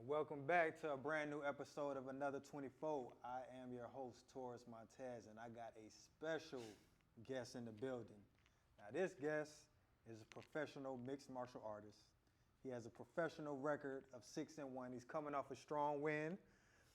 Welcome back to a brand new episode of Another 24. I am your host, Taurus Montez, and I got a special guest in the building. Now, this guest is a professional mixed martial artist. He has a professional record of 6-1. He's coming off a strong win.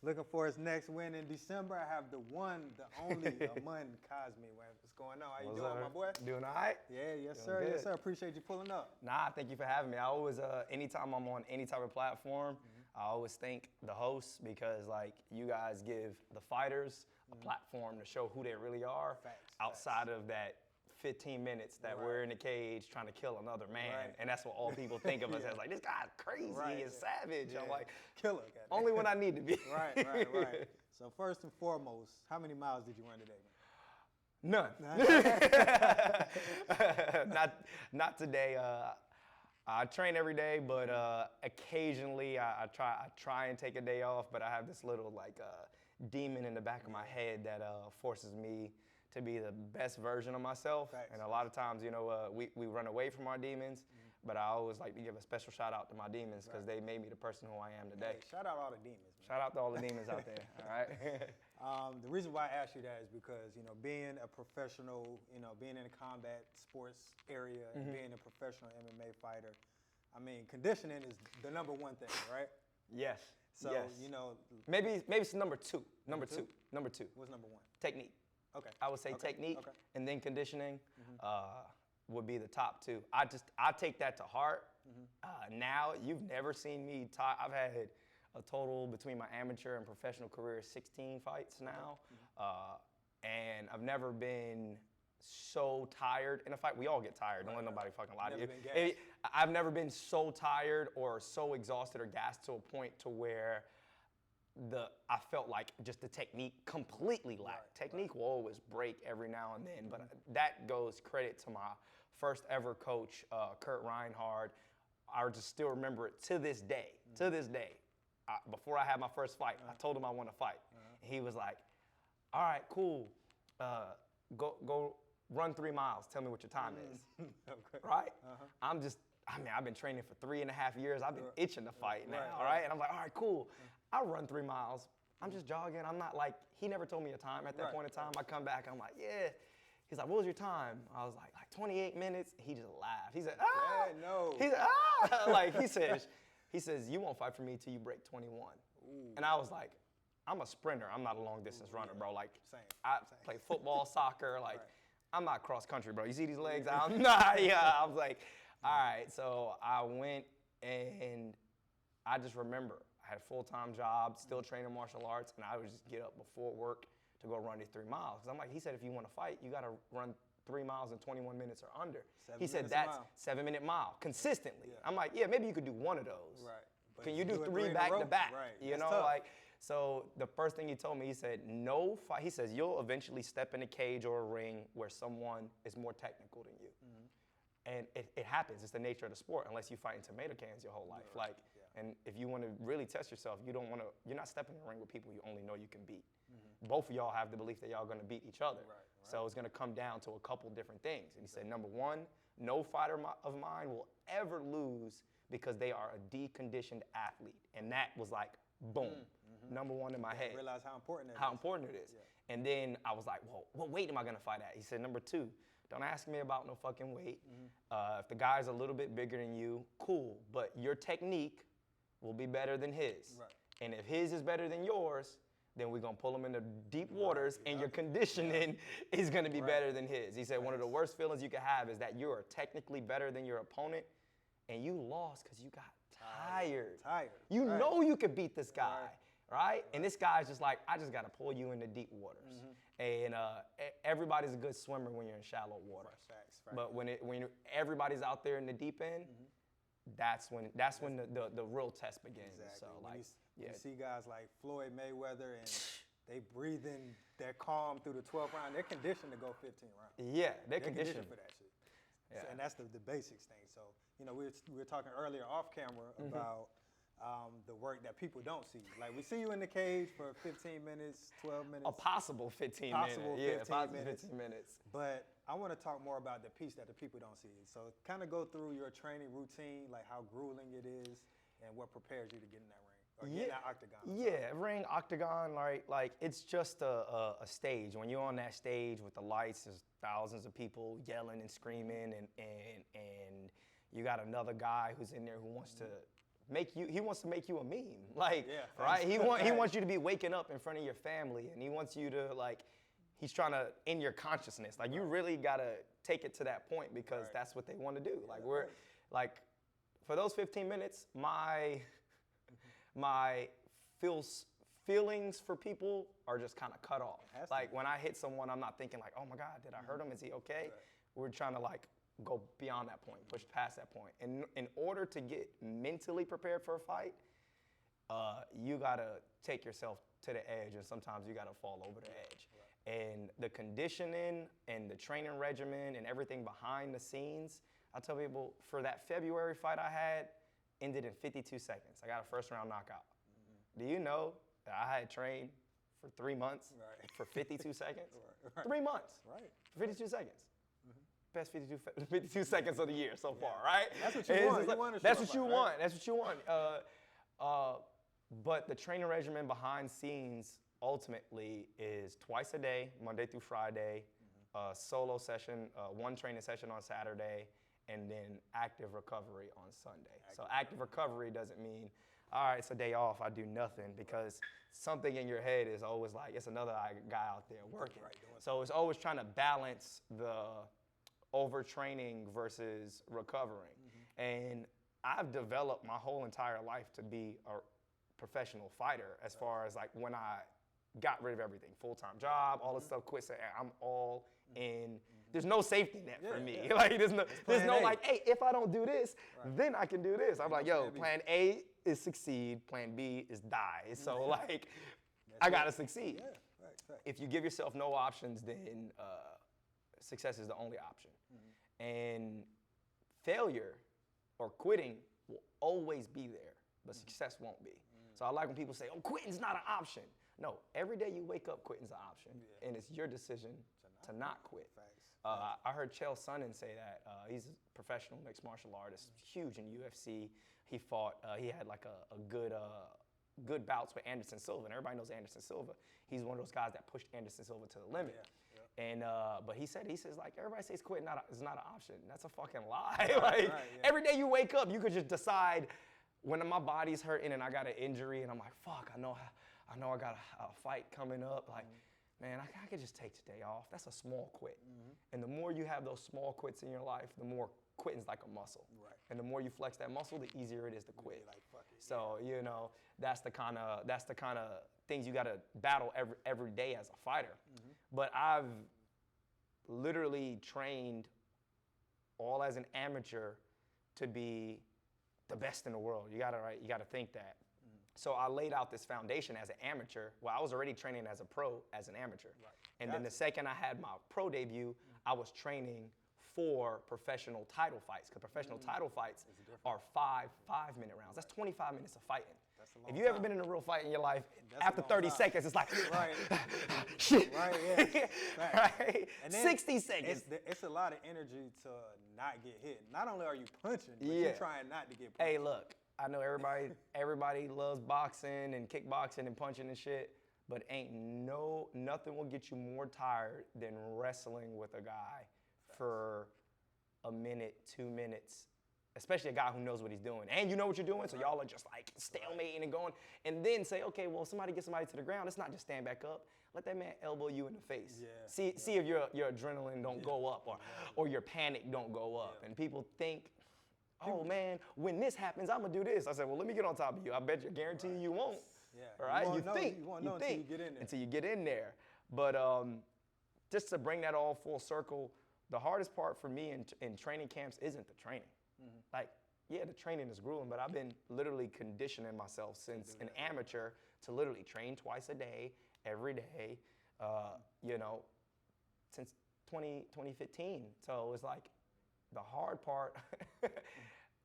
Looking for his next win in December. I have the one, the only, Amun Cosme. What's going on? How you doing, my boy? Doing all right? Yeah, yes, sir. Yes, sir. Appreciate you pulling up. Nah, thank you for having me. I always, anytime I'm on any type of platform, I always thank the hosts because, like, you guys give the fighters a platform to show who they really are outside of that 15 minutes that we're in the cage trying to kill another man. And that's what all people think of us as, like, this guy's crazy and savage. I'm like, killer. Only when I need to be. Right. So first and foremost, how many miles did you run today, man? None. Not today. I train every day, but occasionally I try and take a day off. But I have this little demon in the back of my head that forces me to be the best version of myself. And a lot of times, we run away from our demons. But I always like to give a special shout out to my demons because they made me the person who I am today. Hey, shout out all the demons, man. Shout out to all the demons out there. All right. The reason why I asked you that is because being a professional, being in the combat sports area and being a professional MMA fighter, I mean, conditioning is the number one thing, right? Yes. So yes. maybe it's number two. Number two. What's number one? Technique. Okay. I would say technique, and then conditioning would be the top two. I take that to heart. Now, you've never seen me talk. I've had a total between my amateur and professional career 16 fights now, and I've never been so tired in a fight. We all get tired. Don't let nobody fucking lie to you. I've never been so tired or so exhausted or gassed to a point to where I felt like just the technique completely lacked. Technique will always break every now and then, but that goes credit to my first ever coach, Kurt Reinhardt. I just still remember it to this day. To this day, before I had my first fight, I told him I want to fight. And he was like, "All right, cool. Go run 3 miles. Tell me what your time is." Right? I've been training for 3.5 years. I've been itching to fight now, all right? And I'm like, all right, cool. I run 3 miles. I'm just jogging. I'm not like, he never told me a time at that point in time. I come back, I'm like, yeah. He's like, what was your time? I was like 28 minutes. He just laughed. He said, ah. Yeah, no. He said, ah. Like, he says, you won't fight for me till you break 21. Ooh. And I was like, I'm a sprinter. I'm not a long distance runner, bro. Like, I play football, soccer. Like, I'm not cross country, bro. You see these legs? I'm not. Yeah, I was like, all right, so I went and I just remember I had a full-time job, still training martial arts, and I would just get up before work to go run these 3 miles. Because I'm like, he said, if you want to fight, you got to run 3 miles in 21 minutes or under. He said, that's 7-minute mile, consistently. Yeah. I'm like, yeah, maybe you could do one of those. Right. But can you do 3 back to back? Right. You know, like, so the first thing he told me, he said, no fight. He says, you'll eventually step in a cage or a ring where someone is more technical than you. And it happens. It's the nature of the sport. Unless you fight in tomato cans your whole life, and if you want to really test yourself, you're not stepping in the ring with people you only know you can beat. Both of y'all have the belief that y'all are going to beat each other. So it's going to come down to a couple different things. And he said, number one, no fighter of mine will ever lose because they are a deconditioned athlete. And that was like, boom, number one in my head. Realize how important that is. How important it is. Yeah. And then I was like, well, what weight am I going to fight at? He said, number two, don't ask me about no fucking weight. If the guy's a little bit bigger than you, cool. But your technique will be better than his. And if his is better than yours, then we're going to pull him into deep waters, and your conditioning is going to be better than his. He said one of the worst feelings you can have is that you are technically better than your opponent, and you lost because you got tired. You know you could beat this guy. Right? And this guy's just like, I just got to pull you into deep waters. And everybody's a good swimmer when you're in shallow water. But when everybody's out there in the deep end, that's when the real test begins. So like, you see guys like Floyd Mayweather and they breathe in, they're calm through the 12th round. They're conditioned to go 15 rounds. Yeah, they're conditioned for that shit. Yeah. So, and that's the basics thing. So, we were talking earlier off camera about the work that people don't see. Like, we see you in the cage for 15 minutes, 12 minutes. A possible 15 minutes. 15 minutes. But I want to talk more about the piece that the people don't see. So kind of go through your training routine, like how grueling it is and what prepares you to get in that ring. Or get in that octagon. Yeah, ring, octagon, like it's just a stage. When you're on that stage with the lights, there's thousands of people yelling and screaming, and you got another guy who's in there who wants to make you a meme, like, right? He wants you to be waking up in front of your family, and he wants you to, like, he's trying to in your consciousness. Like, you really gotta take it to that point because that's what they want to do. Like, like, for those 15 minutes, my feelings for people are just kind of cut off. Like, when I hit someone, I'm not thinking like, oh my God, did I hurt him? Is he okay? Right. We're trying to, like, go beyond that point, push past that point. And in order to get mentally prepared for a fight, you gotta take yourself to the edge, and sometimes you gotta fall over the edge. Right. And the conditioning and the training regimen and everything behind the scenes, I tell people, for that February fight I had, ended in 52 seconds. I got a first round knockout. Do you know that I had trained for 3 months for 52 seconds? 3 months. Right. For 52 seconds. Best 52 seconds of the year so far, right? That's what you want. That's what you want. That's what you want. But the training regimen behind scenes ultimately is twice a day, Monday through Friday, solo session, one training session on Saturday, and then active recovery on Sunday. So active recovery doesn't mean, all right, it's a day off, I do nothing, because something in your head is always like, it's another guy out there working. So it's always trying to balance the overtraining versus recovering. And I've developed my whole entire life to be a professional fighter as far as, like, when I got rid of everything, full-time job, all this stuff, quit saying, I'm all in. There's no safety net for me. Like, there's no like, hey, if I don't do this, then I can do this. I'm like, yo, plan A is succeed, plan B is die. So, like, I gotta succeed. If you give yourself no options, then success is the only option. And failure or quitting will always be there, but success won't be. So I like when people say, oh, quitting's not an option. No, every day you wake up, quitting's an option. And it's your decision to not quit. I heard Chael Sonnen say that. He's a professional mixed martial artist, huge in UFC. He fought, he had like a good bouts with Anderson Silva, and everybody knows Anderson Silva. He's one of those guys that pushed Anderson Silva to the limit. And but he says like, everybody says quitting is not an option. That's a fucking lie. Every day you wake up, you could just decide, when my body's hurting and I got an injury and I'm like, fuck, I know I got a fight coming up. Like, man, I could just take today off. That's a small quit. And the more you have those small quits in your life, the more quitting's like a muscle. And the more you flex that muscle, the easier it is to quit. Like, fuck it. So, you know, that's the kind of things you got to battle every day as a fighter. But I've literally trained all as an amateur to be the best in the world. You gotta think that. So I laid out this foundation as an amateur. Well, I was already training as a pro as an amateur. And then the second I had my pro debut, I was training for professional title fights, because professional title fights are 5-minute rounds. That's 25 minutes of fighting. If you ever been in a real fight in your life, after 30 seconds, it's like, shit. Right? And then 60 seconds. It's a lot of energy to not get hit. Not only are you punching, but you're trying not to get punched. Hey, look, I know everybody loves boxing and kickboxing and punching and shit, but nothing will get you more tired than wrestling with a guy for a minute, 2 minutes, especially a guy who knows what he's doing. And you know what you're doing, so y'all are just like stalemating and going. And then say, okay, well, somebody get somebody to the ground. It's not just stand back up. Let that man elbow you in the face. See if your adrenaline don't go up or your panic don't go up. And people think, oh man, when this happens, I'm gonna do this. I said, well, let me get on top of you. I bet you, guarantee you won't. All right, you think until you get in there. But just to bring that all full circle, the hardest part for me in training camps isn't the training. Like, yeah, the training is grueling, but I've been literally conditioning myself since an amateur to literally train twice a day, every day, you know, since 2015. So it's like the hard part,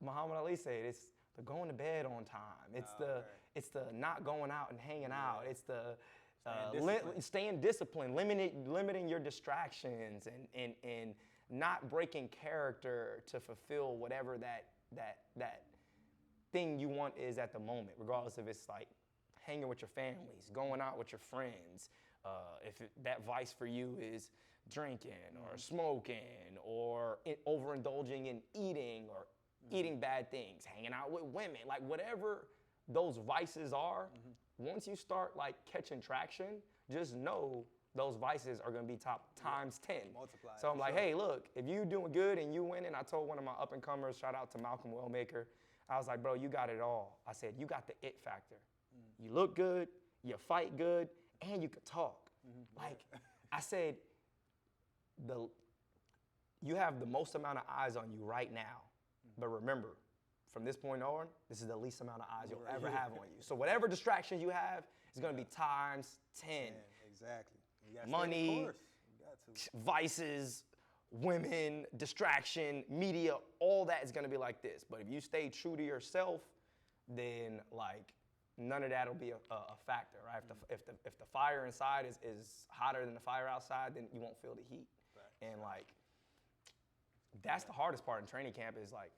Muhammad Ali said, it's the going to bed on time. It's the not going out and hanging out. It's the staying disciplined, limiting your distractions, and not breaking character to fulfill whatever that thing you want is at the moment, regardless if it's like hanging with your families, going out with your friends. That vice for you is drinking or smoking or overindulging in eating or eating bad things, hanging out with women, like whatever those vices are, once you start like catching traction, just know those vices are gonna be times 10. Multiply. So I'm like, hey, look, if you doing good and you winning, I told one of my up and comers, shout out to Malcolm Wellmaker, I was like, bro, you got it all. I said, you got the it factor. You look good, you fight good, and you can talk. Like, I said, you have the most amount of eyes on you right now. But remember, from this point on, this is the least amount of eyes you'll ever have on you. So whatever distractions you have is gonna be times 10. Exactly. You gotta Money, stay the course. You got to. vices, women, distraction, media, all that is gonna be like this. But if you stay true to yourself, then like none of that will be a factor, right? If the fire inside is hotter than the fire outside, then you won't feel the heat. Right. And like, that's the hardest part in training camp is like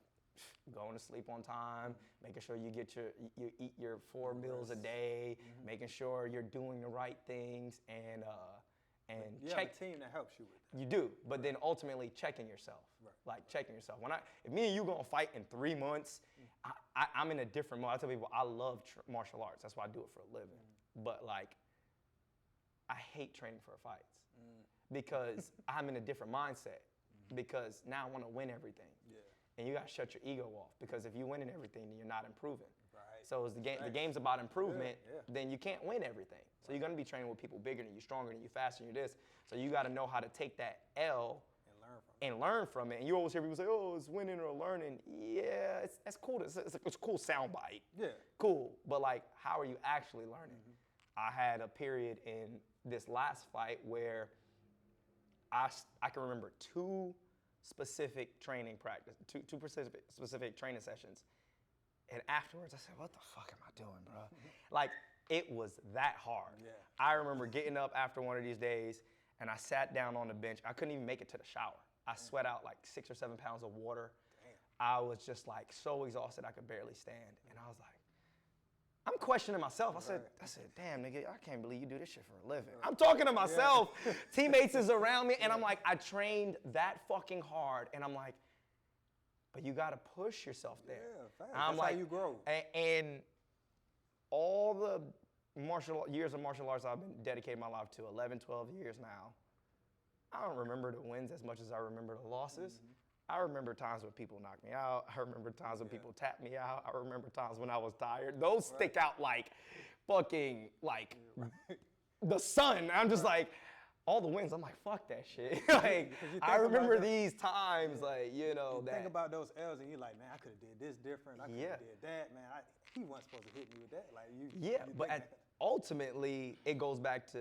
going to sleep on time, making sure you eat your 4 meals a day, making sure you're doing the right things, and you have a team that helps you with that. You do, but then ultimately checking yourself, like checking yourself. If me and you gonna fight in 3 months, I'm in a different mode. I tell people I love martial arts. That's why I do it for a living. But like, I hate training for fights because I'm in a different mindset. Because now I want to win everything. Yeah. And you got to shut your ego off, because if you win in everything, then you're not improving. Right. So as the game's about improvement, then you can't win everything. So you're going to be training with people bigger than you, stronger than you, faster than you, this. So you got to know how to take that L and learn from it. And you always hear people say, oh, it's winning or learning. Yeah, it's cool. It's a cool soundbite. Yeah. Cool. But like, how are you actually learning? I had a period in this last fight where I can remember 2 specific training practice, two specific training sessions. And afterwards I said, what the fuck am I doing, bro? Like, it was that hard. Yeah. I remember getting up after one of these days and I sat down on the bench. I couldn't even make it to the shower. I sweat out like 6 or 7 pounds of water. Damn. I was just like so exhausted I could barely stand. And I was like, I'm questioning myself. I said, damn, nigga, I can't believe you do this shit for a living. I'm talking to myself. Yeah. Teammates is around me, and I'm like, I trained that fucking hard, and I'm like, but you gotta push yourself there. Yeah, that's like, how you grow. And all the years of martial arts I've been dedicating my life to, 11, 12 years now, I don't remember the wins as much as I remember the losses. I remember times when people knocked me out. I remember times when people tapped me out. I remember times when I was tired. Those stick out like fucking, like the sun. I'm just like, all the wins, I'm like, fuck that shit. Like, I remember these times, like, you know, think about those L's and you're like, man, I could have did this different. I could have did that, man. He wasn't supposed to hit me with that. Like, you ultimately, it goes back to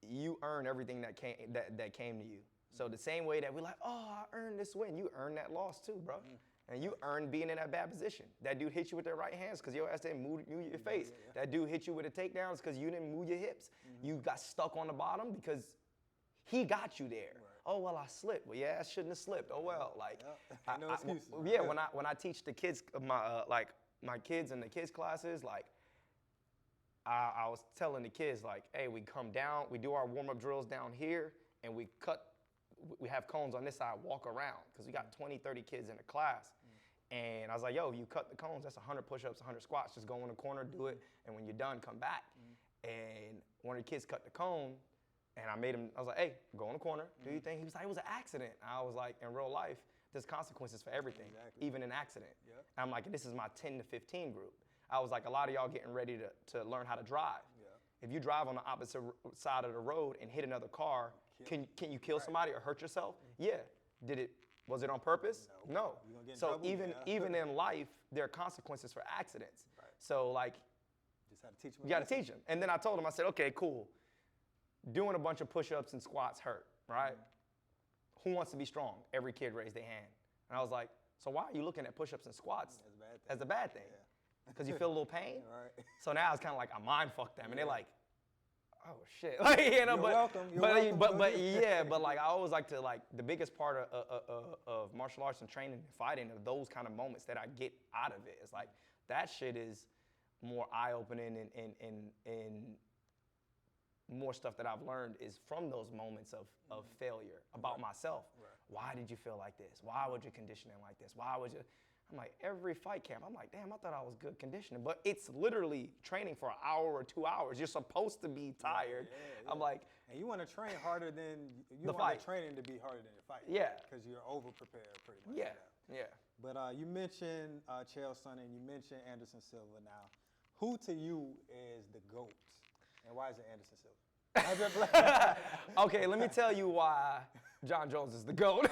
you earn everything that came to you. So the same way that we're like, oh, I earned this win, you earned that loss too, bro. And you earned being in that bad position. That dude hit you with their right hands because your ass didn't move your face. That dude hit you with the takedowns because you didn't move your hips. You got stuck on the bottom because he got you there. Right. Oh, well, I slipped. Well, yeah, I shouldn't have slipped. Oh, well, like, no excuses. When I teach the kids, my kids in the kids classes, like, I was telling the kids, like, hey, we come down, we do our warm-up drills down here, and we have cones on this side, walk around, because we got 20, 30 kids in the class. And I was like, yo, you cut the cones, that's 100 push-ups, 100 squats. Just go in the corner, do it, and when you're done, come back. And one of the kids cut the cone, and I was like, hey, go in the corner, do your thing. He was like, it was an accident. I was like, in real life, there's consequences for everything, even an accident. Yep. I'm like, this is my 10 to 15 group. I was like, a lot of y'all getting ready to learn how to drive. If you drive on the opposite side of the road and hit another car, can you kill somebody or hurt yourself? Yeah. Was it on purpose? No. So even in life, there are consequences for accidents. Right. So like, you gotta teach them. And then I told him, I said, okay, cool. Doing a bunch of push-ups and squats hurt, right? Who wants to be strong? Every kid raised their hand. And I was like, so why are you looking at push-ups and squats as a bad thing? Because you feel a little pain? Right. So now it's kind of like I mind fuck them. And they're like, oh shit, like, you know, You're welcome. You're welcome. but yeah, but like I always like to like the biggest part of martial arts and training and fighting are those kind of moments that I get out of it. It's like that shit is more eye-opening and more stuff that I've learned is from those moments of failure about myself. Right. Why did you feel like this? Why was your conditioning like this? Why was you? I'm like, every fight camp, I'm like, damn, I thought I was good conditioning. But it's literally training for an hour or 2 hours. You're supposed to be tired. Yeah. I'm like, and you want to train harder than you the want fight. the training to be harder than the fight. Yeah. Because you're over prepared pretty much. yeah, yeah. But you mentioned Chael Sonnen, you mentioned Anderson Silva. Now, who to you is the GOAT, and why is it Anderson Silva? Okay, let me tell you why John Jones is the GOAT.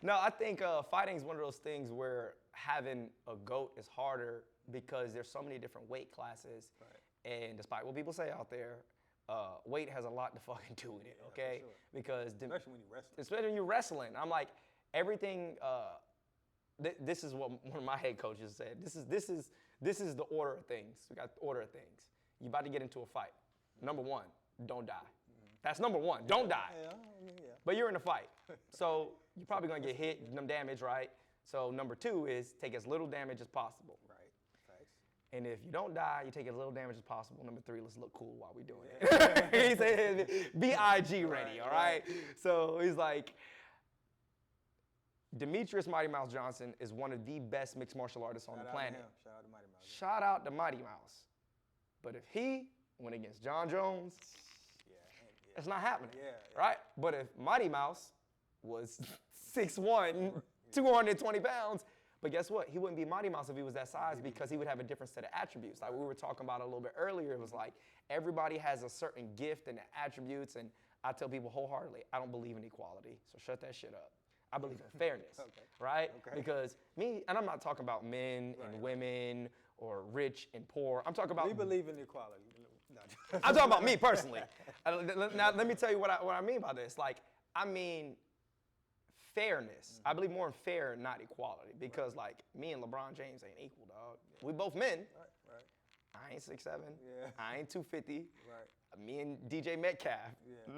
No, I think fighting is one of those things where having a GOAT is harder because there's so many different weight classes. Right. And despite what people say out there, weight has a lot to fucking do with it, okay? Sure. Because especially when you're wrestling. Especially when you're wrestling. I'm like, everything, this is what one of my head coaches said. This is the order of things. We got the order of things. You're about to get into a fight. Number one, don't die. That's number one. Don't die. Yeah. But you're in a fight. So you're probably going to get hit, some damage, right? So number two is take as little damage as possible. Right. Thanks. And if you don't die, you take as little damage as possible. Number three, let's look cool while we're doing it. He said, be IG ready, all right? So he's like, Demetrius Mighty Mouse Johnson is one of the best mixed martial artists on the planet. Shout out to Mighty Mouse. Shout out to Mighty Mouse. But if he went against John Jones, it's not happening, right? But if Mighty Mouse was 6'1", 220 pounds, but guess what? He wouldn't be Mighty Mouse if he was that size because he would have a different set of attributes. Like we were talking about a little bit earlier, it was like everybody has a certain gift and attributes, and I tell people wholeheartedly, I don't believe in equality, so shut that shit up. I believe in fairness, right? Because me, and I'm not talking about men and women or rich and poor. I'm talking about. We believe in equality. No. I'm talking about me personally. Now, let me tell you what I mean by this. Like, I mean fairness. I believe more in fair, not equality. Because, like, me and LeBron James ain't equal, dog. We both men. Right. I ain't 6'7". Yeah. I ain't 250. Right. Me and DJ Metcalf,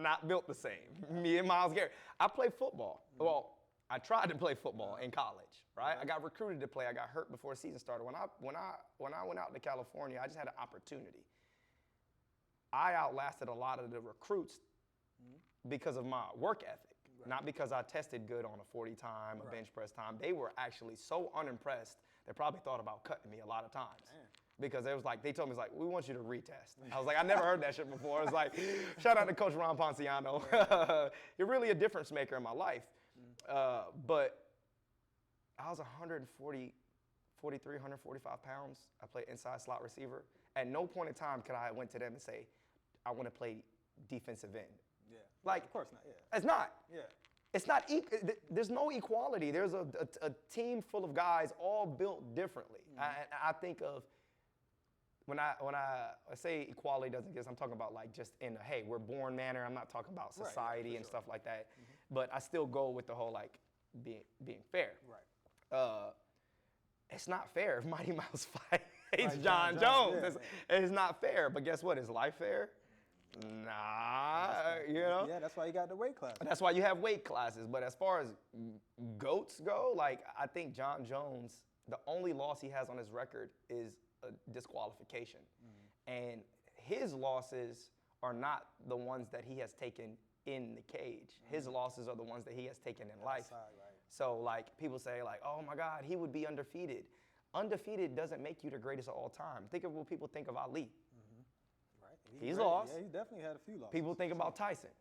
not built the same. Me and Miles Garrett. I play football. Well, I tried to play football in college, right? I got recruited to play. I got hurt before the season started. When I went out to California, I just had an opportunity. I outlasted a lot of the recruits because of my work ethic, not because I tested good on a 40 time, a bench press time. They were actually so unimpressed, they probably thought about cutting me a lot of times. Because it was like, they told me, it's like, we want you to retest. I was like, I never heard that shit before. It's like, shout out to Coach Ron Ponciano. You're really a difference maker in my life. But I was 143, 145 pounds. I played inside slot receiver. At no point in time could I went to them and say, I want to play defensive end. Yeah. Like, of course not. Yeah. It's not. Yeah. It's not. There's no equality. There's a team full of guys all built differently. I think of when I say equality doesn't exist, I'm talking about like just in a, hey, we're born manner. I'm not talking about society and stuff like that. But I still go with the whole like being fair. Right. It's not fair if Mighty Mouse fights John Jones. It's not fair. But guess what? Is life fair? Nah, you know? Yeah, that's why you got the weight class. That's why you have weight classes. But as far as GOATs go, like I think John Jones, the only loss he has on his record is a disqualification. And his losses are not the ones that he has taken in the cage. His losses are the ones that he has taken in life. So like people say like, oh my God, he would be undefeated. Undefeated doesn't make you the greatest of all time. Think of what people think of Ali. He's lost. Yeah, he definitely had a few losses. People think about Tyson.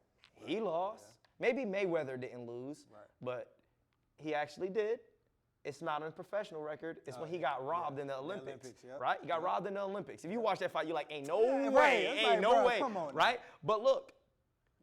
He lost. Maybe Mayweather didn't lose, but he actually did. It's not on a professional record. It's when he got robbed in the Olympics, right? He got robbed in the Olympics. If you watch that fight, you're like, ain't no way, ain't no way, right? But look,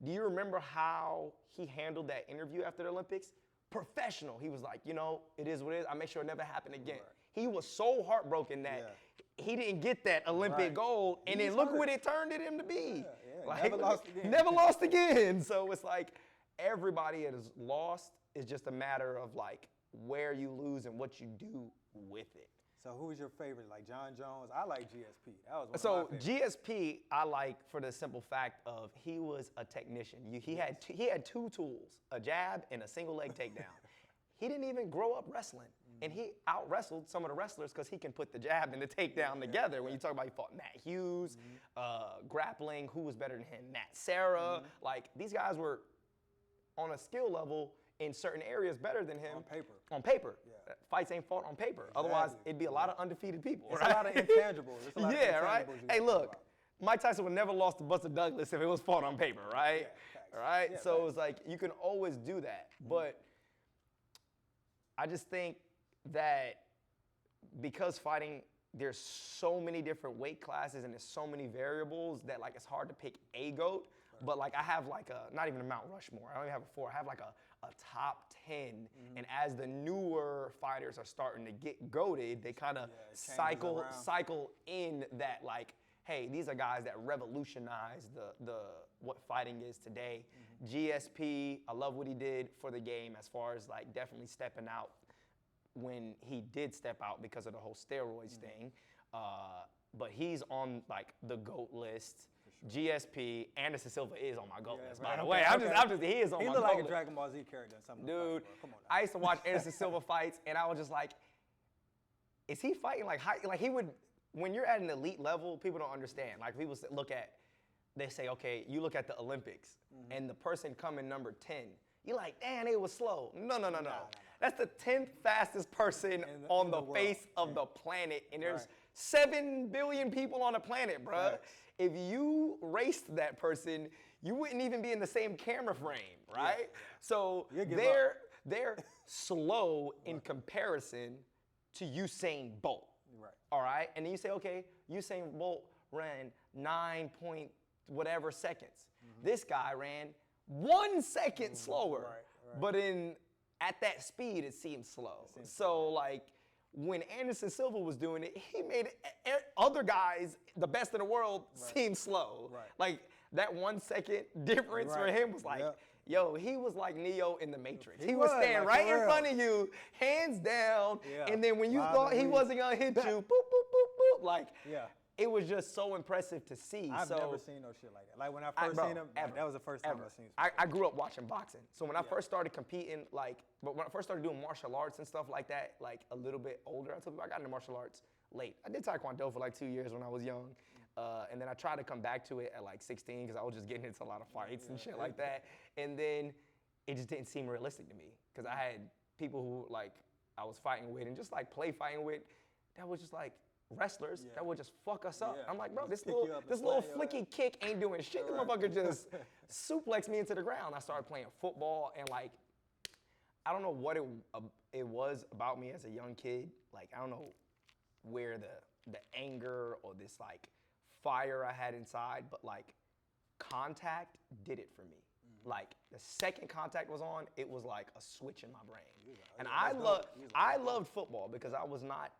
do you remember how he handled that interview after the Olympics? Professional. He was like, you know, it is what it is. I make sure it never happened again. He was so heartbroken that he didn't get that Olympic gold, and then look what it turned him to be. Like, never lost again. Never lost again. So it's like everybody that is lost is just a matter of like where you lose and what you do with it. So who was your favorite? Like John Jones? I like GSP. That was one So of my favorites. GSP, I like for the simple fact of he was a technician. He had two tools, a jab and a single leg takedown. He didn't even grow up wrestling, and he out wrestled some of the wrestlers because he can put the jab and the takedown together. When you talk about he fought Matt Hughes, grappling, who was better than him? Matt Serra. Like these guys were on a skill level in certain areas better than him. On paper. On paper. Yeah. Fights ain't fought on paper. Exactly. Otherwise, it'd be a lot of undefeated people. It's right? a lot of intangibles. It's a lot of Yeah, right? intangibles you Hey, gotta look, think about. Mike Tyson would never lost to Buster Douglas if it was fought on paper, right? Yeah, facts. Right? Yeah, So facts. it's like you can always do that. But I just think that because fighting, there's so many different weight classes and there's so many variables that like it's hard to pick a GOAT. But like I have like not even a Mount Rushmore. I don't even have a 4. I have like a top 10. And as the newer fighters are starting to get goated, they kind of changes around. cycle in that like, hey, these are guys that revolutionized the what fighting is today. GSP, I love what he did for the game as far as like definitely stepping out when he did step out because of the whole steroids thing. But he's on like the GOAT list. GSP, Anderson Silva is on my GOAT list, by right, the way. okay. He is on He my looked GOAT like a list. Dragon Ball Z character in some of the Dude, fights, bro. Come on now. I used to watch Anderson Silva fights, and I was just like, is he fighting like high? Like he would, when you're at an elite level, people don't understand. Like people look at, they say, okay, you look at the Olympics, and the person coming number 10, you're like, damn, they was slow. No. That's the 10th fastest person on the world. face of the planet, and there's Right. 7 billion people on the planet, bruh. Facts. If you raced that person, you wouldn't even be in the same camera frame, right? So You'll give they're slow in comparison to Usain Bolt. Right. All right? And then you say, okay, Usain Bolt ran 9 point whatever seconds. This guy ran 1 second slower. Right. But at that speed, it seemed slow. So like when Anderson Silva was doing it, he made other guys, the best in the world, seem slow. Right. Like that 1 second difference for Right. him was like, Yep. yo, he was like Neo in the Matrix. He He was was, standing like, right for in real. front of you, hands down, Yeah. and then when you Bob thought and he weave. wasn't gonna hit you, boop, boop, boop, boop, like, Yeah. it was just so impressive to see. I've so, never seen no shit like that. Like when I first seen him, ever, that was the first time ever. I seen him. I grew up watching boxing. So when I first started competing, but when I first started doing martial arts and stuff like that, like a little bit older, I got into martial arts late. I did Taekwondo for like 2 years when I was young. And then I tried to come back to it at like 16 because I was just getting into a lot of fights and shit like that. And then it just didn't seem realistic to me because I had people who like I was fighting with and just like play fighting with that was just like wrestlers that would just fuck us up. Yeah. I'm like, bro, Just this pick you up and little slam your flicky kick ain't doing shit. The motherfucker just suplexed me into the ground. I started playing football and like, I don't know what it was about me as a young kid. Like, I don't know where the anger or this like fire I had inside, but like contact did it for me. Like the second contact was on, it was like a switch in my brain. And I loved football because I was not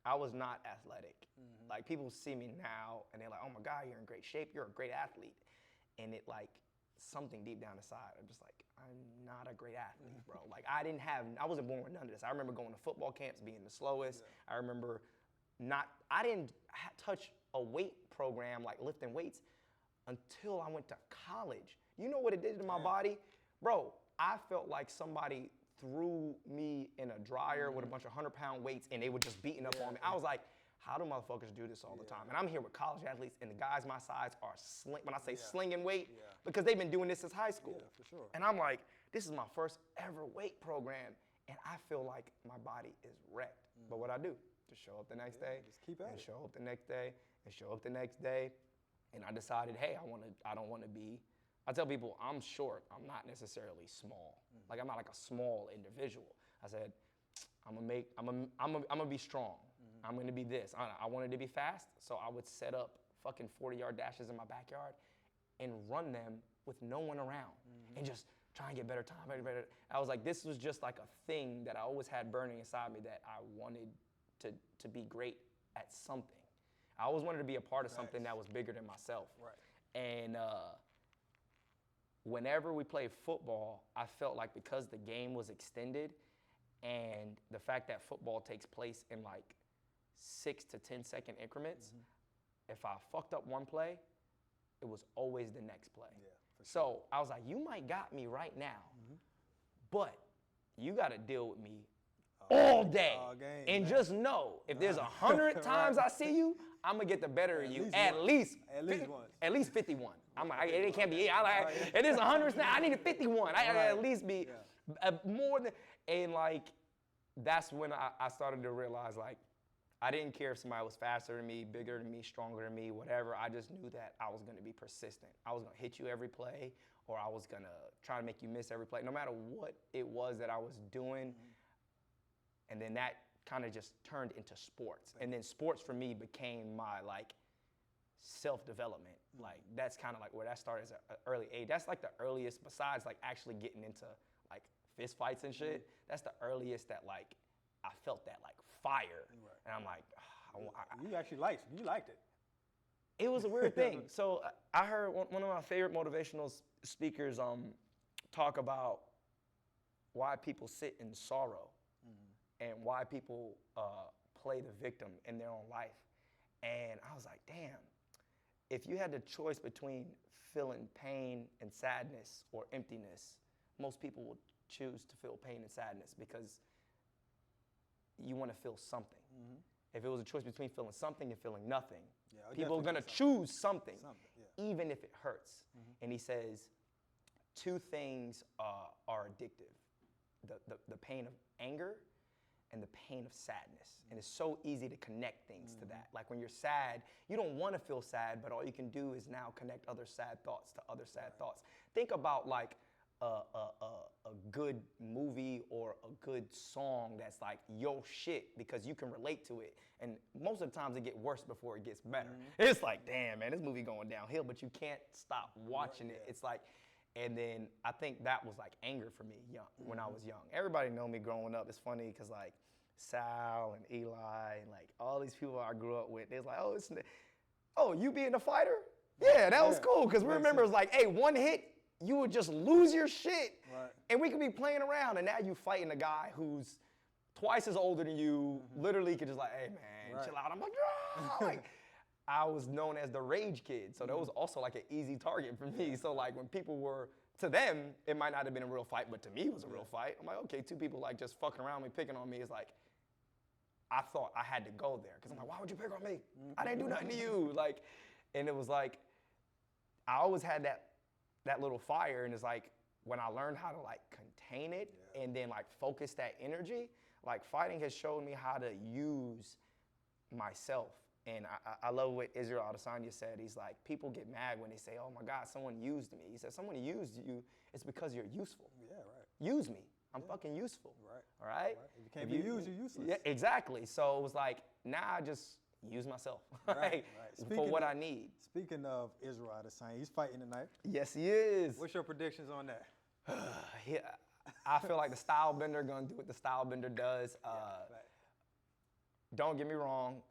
athletic. Like people see me now and they're like, oh my God, you're in great shape. You're a great athlete. And it like something deep down inside, I'm just like, I'm not a great athlete, bro. Like I wasn't born with none of this. I remember going to football camps, being the slowest. I remember I didn't touch a weight program like lifting weights until I went to college. You know what it did to my body? Bro, I felt like somebody threw me in a dryer with a bunch of 100-pound weights and they were just beating up on me. I was like, how do motherfuckers do this all the time? And I'm here with college athletes and the guys my size are slinging weight because they've been doing this since high school. Yeah, for sure. And I'm like, this is my first ever weight program and I feel like my body is wrecked. But what I do? Just show up the next day, just keep at and it. show up the next day, and show up the next day. And I decided, hey, I don't want to be. I tell people I'm short. I'm not necessarily small. Like I'm not like a small individual. I said, I'm gonna be strong. I'm gonna be this. I wanted to be fast, so I would set up fucking 40-yard dashes in my backyard and run them with no one around and just try and get better time. Better. I was like, this was just like a thing that I always had burning inside me that I wanted to be great at something. I always wanted to be a part of something that was bigger than myself. Right. And whenever we played football, I felt like because the game was extended and the fact that football takes place in like 6 to 10 second increments. If I fucked up one play, it was always the next play. Yeah, for sure. So I was like, you might got me right now, but you got to deal with me all day. All game, and man. just know, if there's 100 times I see you, I'm going to get the better of you at least once. At least 51. I'm like, it can't be 8. I like, it is 100 now. I need a 51. I gotta at least be more than, and like, that's when I started to realize, like, I didn't care if somebody was faster than me, bigger than me, stronger than me, whatever. I just knew that I was gonna be persistent. I was gonna hit you every play, or I was gonna try to make you miss every play, no matter what it was that I was doing. And then that kind of just turned into sports. And then sports for me became my like self-development. Like that's kind of like where that started as an early age. That's like the earliest, besides like actually getting into like fist fights and shit, that's the earliest that like I felt that like fire. And I'm like, you actually liked it. It was a weird thing. So I heard one of my favorite motivational speakers talk about why people sit in sorrow and why people play the victim in their own life. And I was like, damn, if you had the choice between feeling pain and sadness or emptiness, most people would choose to feel pain and sadness because you want to feel something. If it was a choice between feeling something and feeling nothing, people are going to choose something, even if it hurts. And he says, two things are addictive, the pain of anger and the pain of sadness. And it's so easy to connect things to that. Like when you're sad, you don't want to feel sad, but all you can do is now connect other sad thoughts to other sad thoughts. Think about like a good movie or a good song that's like yo shit because you can relate to it. And most of the times it gets worse before it gets better. It's like, damn, man, this movie going downhill, but you can't stop watching it. It's like, and then I think that was like anger for me when I was young. Everybody know me growing up. It's funny because like Sal and Eli and like all these people I grew up with, they was like, oh, you being a fighter? Yeah, that was cool. Because we remember it's like, hey, one hit, you would just lose your shit. And we could be playing around and now you fighting a guy who's twice as older than you, literally could just like, hey man, chill out. I'm like, ah! Like, I was known as the rage kid, so that was also like an easy target for me. So like when people were, to them, it might not have been a real fight, but to me it was a real fight. I'm like, okay, two people like just fucking around me, picking on me. It's like, I thought I had to go there. Cause I'm like, why would you pick on me? I didn't do nothing to you. Like, and it was like, I always had that little fire, and it's like, when I learned how to like contain it and then like focus that energy, like fighting has shown me how to use myself. And I love what Israel Adesanya said. He's like, people get mad when they say, oh my God, someone used me. He said, someone used you, it's because you're useful. Yeah, right. Use me. I'm fucking useful. Right. All right? If you can't be used, you're useless. Yeah, exactly. So it was like, now I just use myself for what I need. Speaking of Israel Adesanya, he's fighting tonight. Yes, he is. What's your predictions on that? I feel like the style bender gonna do what the style bender does. Don't get me wrong,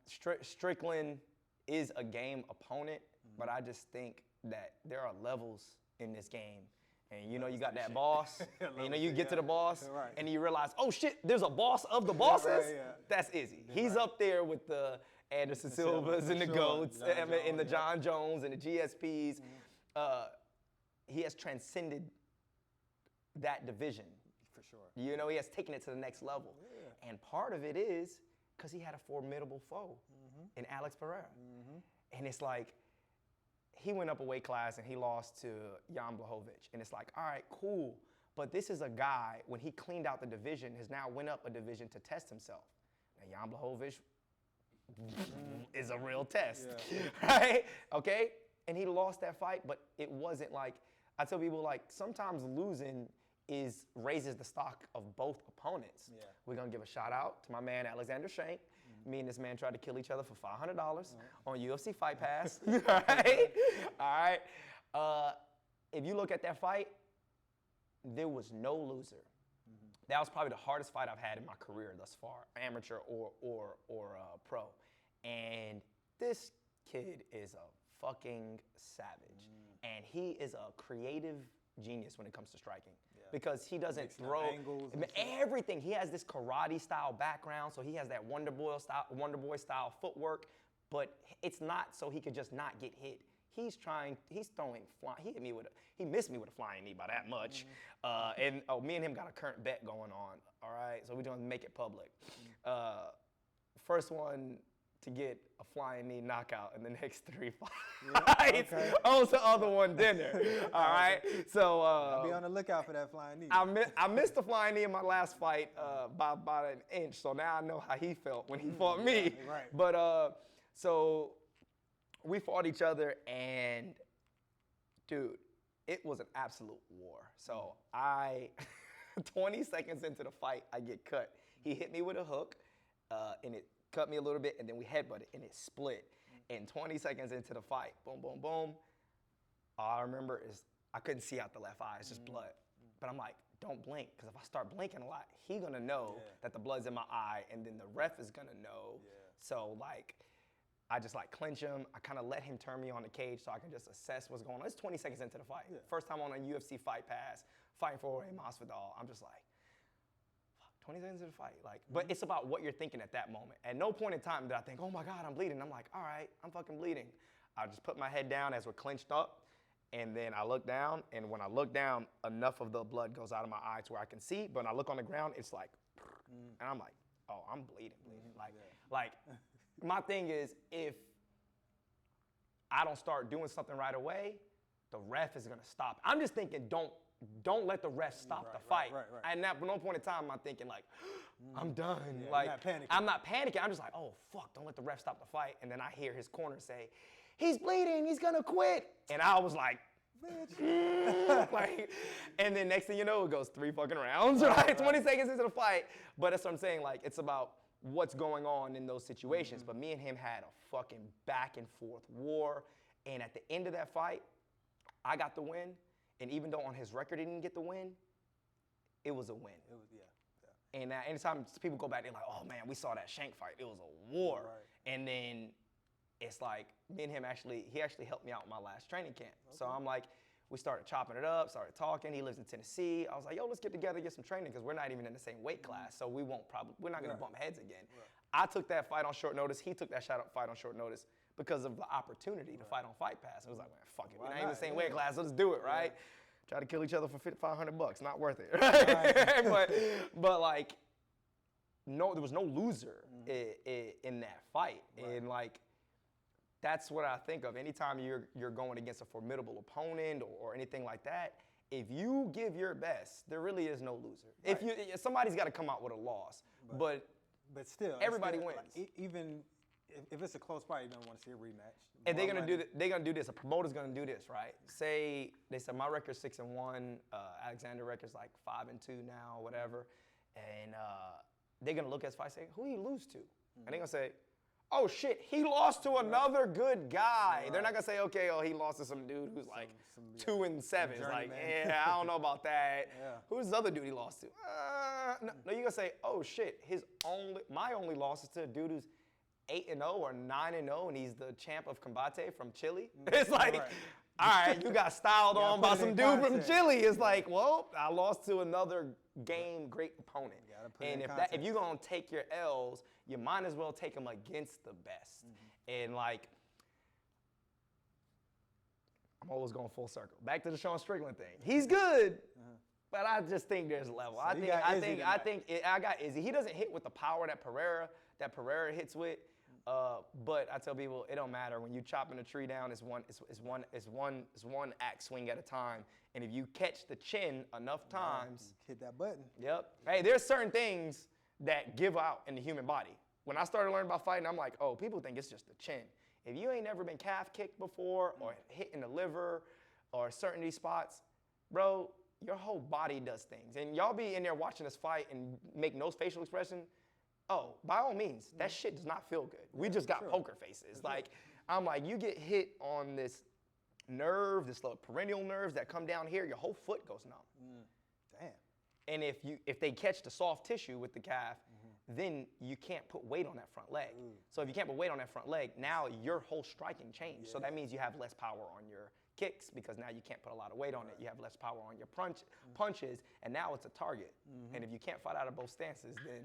Strickland is a game opponent, but I just think that there are levels in this game. And you know, you got that boss, and you know, you get to the boss, and you realize, oh shit, there's a boss of the bosses? That's Izzy. He's up there with the Anderson Silvas and the GOATs, and the John Jones and the GSPs. He has transcended that division. For sure. You know, he has taken it to the next level. And part of it is because he had a formidable foe in Alex Pereira. And it's like, he went up a weight class and he lost to Jan Blachowicz. And it's like, all right, cool. But this is a guy, when he cleaned out the division, has now went up a division to test himself. Now, Jan Blachowicz is a real test, right? Okay? And he lost that fight, but it wasn't like, I tell people like, sometimes losing raises the stock of both opponents. We're gonna give a shout out to my man Alexander Shank. Me and this man tried to kill each other for $500 on UFC Fight Pass. Right? All right. If you look at that fight, there was no loser. That was probably the hardest fight I've had in my career thus far, amateur or pro. And this kid is a fucking savage. And he is a creative genius when it comes to striking. because he doesn't Mixing up throw angles and stuff. everything. He has this karate style background, so he has that Wonder Boy style footwork, but it's not so he could just not get hit. He's throwing, he missed me with a flying knee by that much. And me and him got a current bet going on, all right? So we're gonna make it public. First one to get a flying knee knockout in the next 3 fights owes the other one dinner, all right? So I'll be on the lookout for that flying knee. I missed the flying knee in my last fight by about an inch, so now I know how he felt when he fought me. Right. But so we fought each other, and dude, it was an absolute war. So 20 seconds into the fight, I get cut. He hit me with a hook, and it cut me a little bit, and then we headbutted, and it split. And 20 seconds into the fight, boom, boom, boom. All I remember is I couldn't see out the left eye. It's just blood. But I'm like, don't blink, because if I start blinking a lot, he gonna know that the blood's in my eye, and then the ref is gonna know. So like, I just like clinch him. I kind of let him turn me on the cage so I can just assess what's going on. It's 20 seconds into the fight. First time on a UFC Fight Pass, fighting for a Masvidal. I'm just like, fuck, 20 seconds into the fight. Like, but it's about what you're thinking at that moment. At no point in time did I think, oh my God, I'm bleeding. I'm like, all right, I'm fucking bleeding. I just put my head down as we're clenched up, and then I look down, and when I look down, enough of the blood goes out of my eye to where I can see, but when I look on the ground, it's like, and I'm like, oh, I'm bleeding. Like, my thing is, if I don't start doing something right away, the ref is gonna stop. I'm just thinking, don't let the ref stop the fight. Right. And at no point in time am I thinking like, I'm done. Yeah, like, you're not panicking. I'm not panicking. I'm just like, oh fuck, don't let the ref stop the fight. And then I hear his corner say, he's bleeding, he's gonna quit. And I was like, like, and then next thing you know, it goes 3 fucking rounds, right? 20 seconds into the fight. But that's what I'm saying, like, it's about what's going on in those situations. But me and him had a fucking back and forth war. And at the end of that fight, I got the win. And even though on his record he didn't get the win, it was a win. It was, And anytime people go back, they're like, oh man, we saw that Shank fight. It was a war. Right. And then it's like, me and him he actually helped me out in my last training camp. So I'm like, we started chopping it up, started talking. He lives in Tennessee. I was like, yo, let's get together, get some training, because we're not even in the same weight class. So we're not gonna bump heads again. I took that fight on short notice. He took that fight on short notice because of the opportunity to fight on Fight Pass. It was like, man, fuck it. We're not even in the same weight class. Let's do it, right? Try to kill each other for $500. Not worth it, right? but like, no, there was no loser in that fight. And like, that's what I think of. Anytime you're going against a formidable opponent or anything like that, if you give your best, there really is no loser. Right. If somebody's got to come out with a loss, but still, everybody wins. Like, even if it's a close fight, you don't want to see a rematch. And they're gonna do this. A promoter's gonna do this, right? Say they said my record's 6-1, Alexander record's like 5-2 now, whatever, and they're gonna look at his fight, say, who he lose to? And they're gonna say, oh shit, he lost to another good guy. Right. They're not gonna say, okay, he lost to some dude who's like 2-7. It's like, yeah, I don't know about that. Who's the other dude he lost to? No, you're gonna say, oh shit, my only loss is to a dude who's 8-0 or 9-0, and he's the champ of combate from Chile. It's like, all right, you got styled on by some dude from Chile. It's like, well, I lost to another great opponent. And if you're gonna take your L's, you might as well take them against the best. And like, I'm always going full circle. Back to the Sean Strickland thing. He's good, but I just think there's a level. So I got Izzy. He doesn't hit with the power that Pereira hits with. But I tell people, it don't matter. When you chopping a tree down, it's one axe swing at a time. And if you catch the chin enough times, hit that button. Yep. Hey, there's certain things that give out in the human body. When I started learning about fighting, I'm like, oh, people think it's just the chin. If you ain't never been calf kicked before or hit in the liver or certain these spots, bro, your whole body does things. And y'all be in there watching us fight and make no facial expression. Oh, by all means, that shit does not feel good. We just got poker faces. Like, I'm like, you get hit on this nerve, this little perennial nerves that come down here, your whole foot goes numb. Damn. And if they catch the soft tissue with the calf, then you can't put weight on that front leg. So if you can't put weight on that front leg, now your whole striking changed. So that means you have less power on your kicks because now you can't put a lot of weight on it. You have less power on your punches, and now it's a target. And if you can't fight out of both stances, then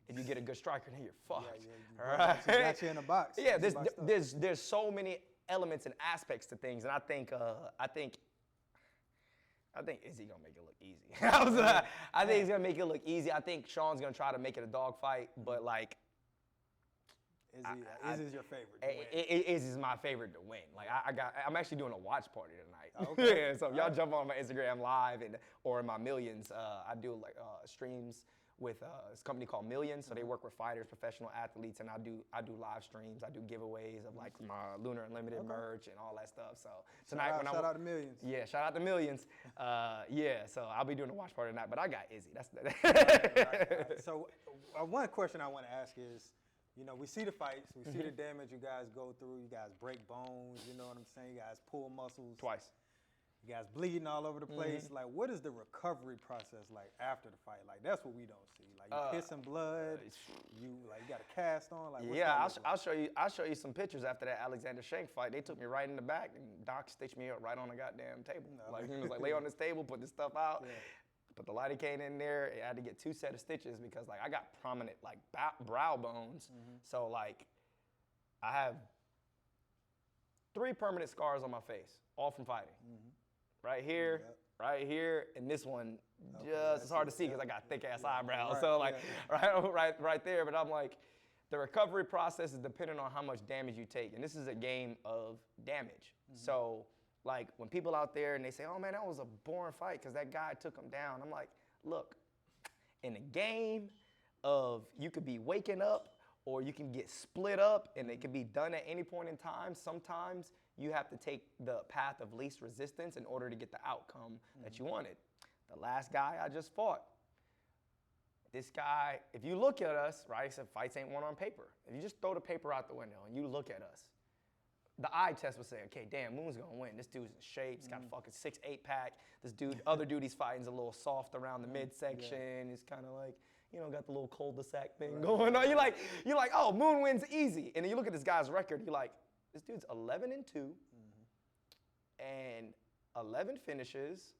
if you get a good striker, then you're fucked. All right. She got you in a box. Yeah, there's so many elements and aspects to things, and I think Izzy gonna make it look easy. I think he's gonna make it look easy. I think Sean's gonna try to make it a dogfight, but like, Izzy's your favorite to win. Izzy's my favorite to win. Like I'm actually doing a watch party tonight. Oh, okay. Yeah, so if y'all jump on my Instagram live or in my Millions, I do like streams with this company called Millions. So they work with fighters, professional athletes, and I do live streams. I do giveaways of like my Lunar Unlimited merch and all that stuff. So tonight shout out to Millions. Yeah, shout out to Millions. Yeah, so I'll be doing a watch party tonight, but I got Izzy. That's right. So one question I want to ask is, you know, we see the fights, we see the damage you guys go through. You guys break bones, you know what I'm saying? You guys pull muscles. Twice. You guys bleeding all over the place. Like, what is the recovery process like after the fight? Like, that's what we don't see. Like, you pissing blood. You got a cast on. Like, yeah, I'll show you some pictures after that Alexander Shank fight. They took me right in the back, and Doc stitched me up right on the goddamn table. No. Like, he was like, lay on this table, put this stuff out. Yeah. Put the lidocaine in there. I had to get 2 sets of stitches because like I got prominent like brow bones. So like I have 3 permanent scars on my face, all from fighting. Right here, right here, and this one it's hard to see because I got thick ass eyebrows. So like right there. But I'm like, the recovery process is dependent on how much damage you take, and this is a game of damage. So like when people out there and they say, oh man, that was a boring fight because that guy took him down. I'm like, look, in a game of you could be waking up or you can get split up and it can be done at any point in time. Sometimes you have to take the path of least resistance in order to get the outcome that you wanted. The last guy I just fought, this guy, if you look at us, right, I said fights ain't won on paper. If you just throw the paper out the window and you look at us, the eye test would say, okay, damn, Moon's gonna win. This dude's in shape. He's got a fucking 6'8" pack. This dude, other dude he's fighting's a little soft around the midsection. He's kind of like, you know, got the little cul-de-sac thing going on. You're like, oh, Moon wins easy. And then you look at this guy's record. You're like, this dude's 11-2, and 11 finishes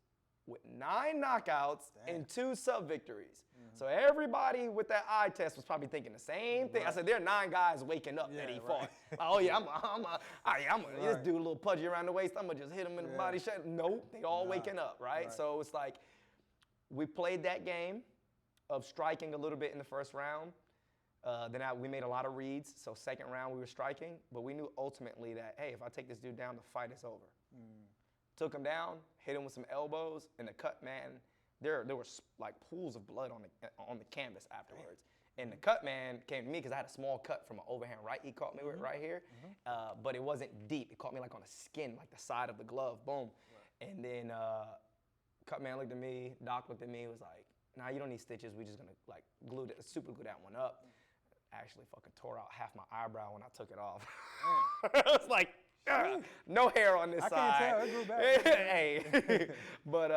with 9 knockouts and 2 sub-victories. So everybody with that eye test was probably thinking the same thing. I said, there are 9 guys waking up that he fought. Like, oh yeah, this dude a little pudgy around the waist. I'm gonna just hit him in the body shot. Nope, they all waking up, right? So it's like, we played that game of striking a little bit in the first round. Then we made a lot of reads. So second round we were striking, but we knew ultimately that, hey, if I take this dude down, the fight is over. Took him down, hit him with some elbows, and the cut man, there were like pools of blood on the canvas afterwards. And the cut man came to me because I had a small cut from an overhand right he caught me with right here, but it wasn't deep. It caught me like on the skin, like the side of the glove, boom. And then cut man looked at me, Doc looked at me, was like, nah, you don't need stitches. We just gonna like super glue that one up. Actually fucking tore out half my eyebrow when I took it off. I was like, no hair on this side. I can't tell, it grew back. Hey. But,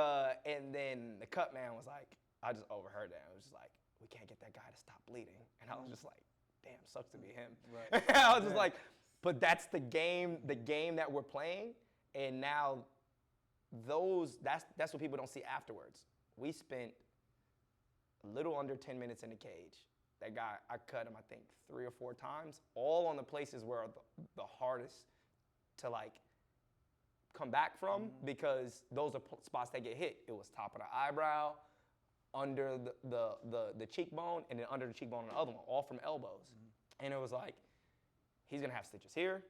and then the cut man was like, I just overheard that. It was just like, we can't get that guy to stop bleeding. And I was just like, damn, sucks to be him. Right. I was just like, but that's the game that we're playing. And now that's what people don't see afterwards. We spent a little under 10 minutes in the cage. That guy, I cut him, I think, 3 or 4 times, all on the places where the hardest to like come back from because those are spots that get hit. It was top of the eyebrow, under the cheekbone, and then under the cheekbone on the other one, all from elbows. And it was like, he's gonna have stitches here,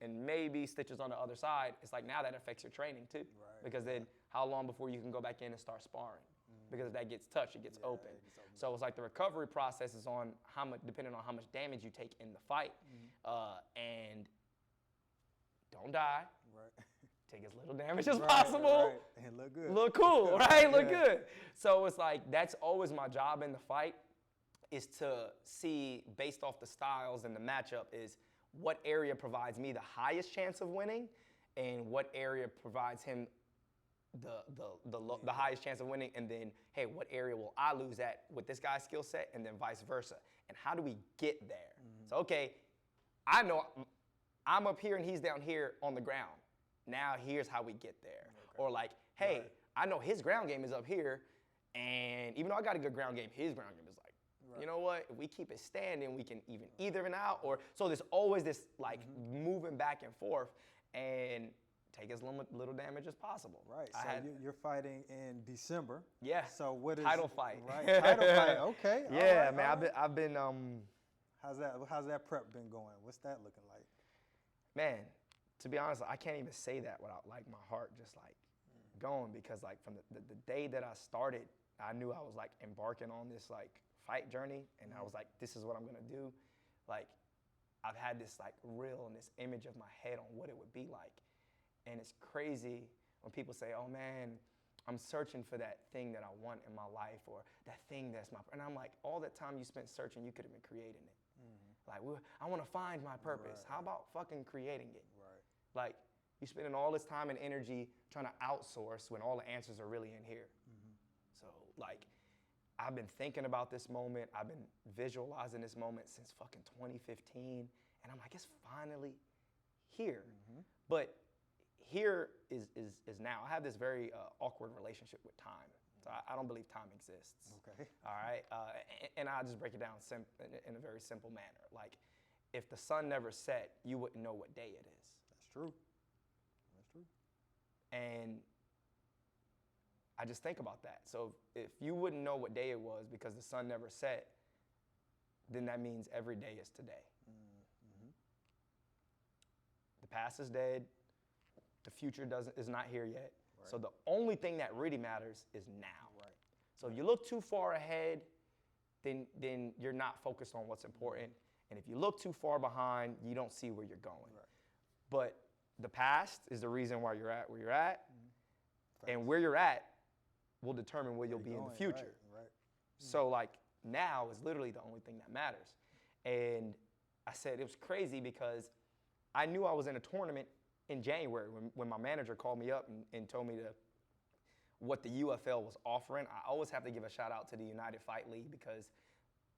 and maybe stitches on the other side. It's like now that affects your training too. Because then how long before you can go back in and start sparring? Because if that gets touched, it gets open. So it's like the recovery process is on how much, depending on how much damage you take in the fight. And don't die. Take as little damage as possible. And look good. Look cool, right? Look good. So it's like, that's always my job in the fight, is to see, based off the styles and the matchup, is what area provides me the highest chance of winning and what area provides him the highest chance of winning, and then, hey, what area will I lose at with this guy's skill set, and then vice versa. And how do we get there? So, okay, I know I'm up here and he's down here on the ground. Now here's how we get there. Okay. Or like, hey, I know his ground game is up here, and even though I got a good ground game, his ground game is like, you know what? If we keep it standing, we can either it out. Or so there's always this like moving back and forth, and take as little damage as possible. Right. So you're fighting in December. Yeah. So what is title fight? Right. Title fight. Okay. Yeah, right, man. I've been. How's that prep been going? What's that looking like? Man, to be honest, I can't even say that without like my heart just like going, because like from the day that I started, I knew I was like embarking on this like fight journey, and I was like, this is what I'm gonna do. Like, I've had this like reel and this image of my head on what it would be like. And it's crazy when people say, oh man, I'm searching for that thing that I want in my life, or that thing that's my, and I'm like, all that time you spent searching, you could have been creating it. Like, I want to find my purpose. How about fucking creating it? Like, you're spending all this time and energy trying to outsource when all the answers are really in here. So like, I've been thinking about this moment. I've been visualizing this moment since fucking 2015. And I'm like, it's finally here. But here is now. I have this very awkward relationship with time. So I don't believe time exists. Okay. All right. And I'll just break it down in a very simple manner. Like, if the sun never set, you wouldn't know what day it is. That's true. That's true. And I just think about that. So if you wouldn't know what day it was because the sun never set, then that means every day is today. The past is dead. The future is not here yet. So the only thing that really matters is now. So if you look too far ahead, then you're not focused on what's important. And if you look too far behind, you don't see where you're going. But the past is the reason why you're at where you're at. And where you're at will determine where you'll be in the future. So like, now is literally the only thing that matters. And I said it was crazy because I knew I was in a tournament in January when my manager called me up and told me what the UFL was offering. I always have to give a shout out to the United Fight League, because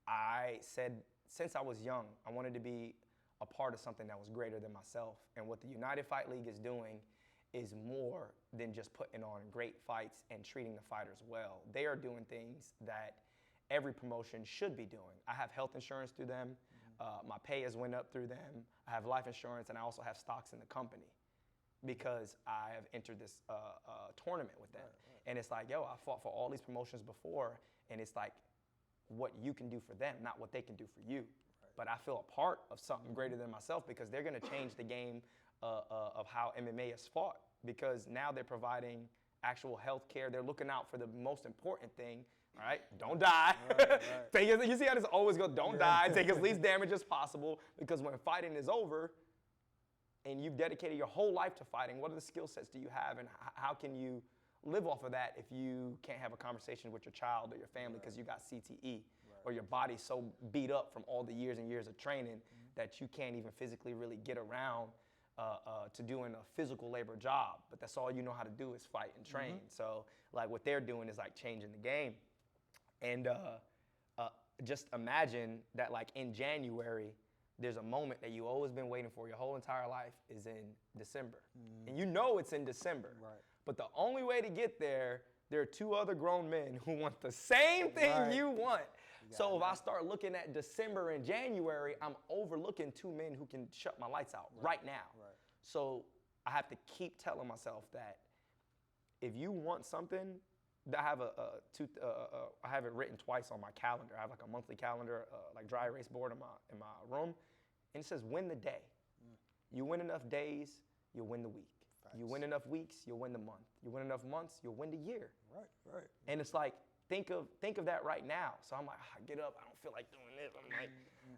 I said since I was young, I wanted to be a part of something that was greater than myself. And what the United Fight League is doing is more than just putting on great fights and treating the fighters well. They are doing things that every promotion should be doing. I have health insurance through them. My pay has went up through them. I have life insurance, and I also have stocks in the company because I have entered this tournament with them. And it's like, yo, I fought for all these promotions before, and it's like what you can do for them, not what they can do for you. But I feel a part of something greater than myself, because they're gonna change the game of how MMA is fought, because now they're providing actual health care. They're looking out for the most important thing, all right? Don't die. You see how this always goes, don't die, take as least damage as possible, because when fighting is over and you've dedicated your whole life to fighting, what are the skill sets do you have, and how can you live off of that if you can't have a conversation with your child or your family because you got CTE, or your body's so beat up from all the years and years of training that you can't even physically really get around to doing a physical labor job, but that's all you know how to do is fight and train. So like what they're doing is like changing the game. And just imagine that like in January, there's a moment that you've always been waiting for your whole entire life is in December. And you know it's in December. But the only way to get there are two other grown men who want the same thing you want. So if I start looking at December and January, I'm overlooking two men who can shut my lights out right now. So I have to keep telling myself that if you want something, I have I have it written twice on my calendar. I have like a monthly calendar, like dry erase board in my room, and it says win the day. You win enough days, you'll win the week. You win enough weeks, you'll win the month. You win enough months, you'll win the year. And it's like, think of that right now. So I'm like, I get up, I don't feel like doing this. I'm like,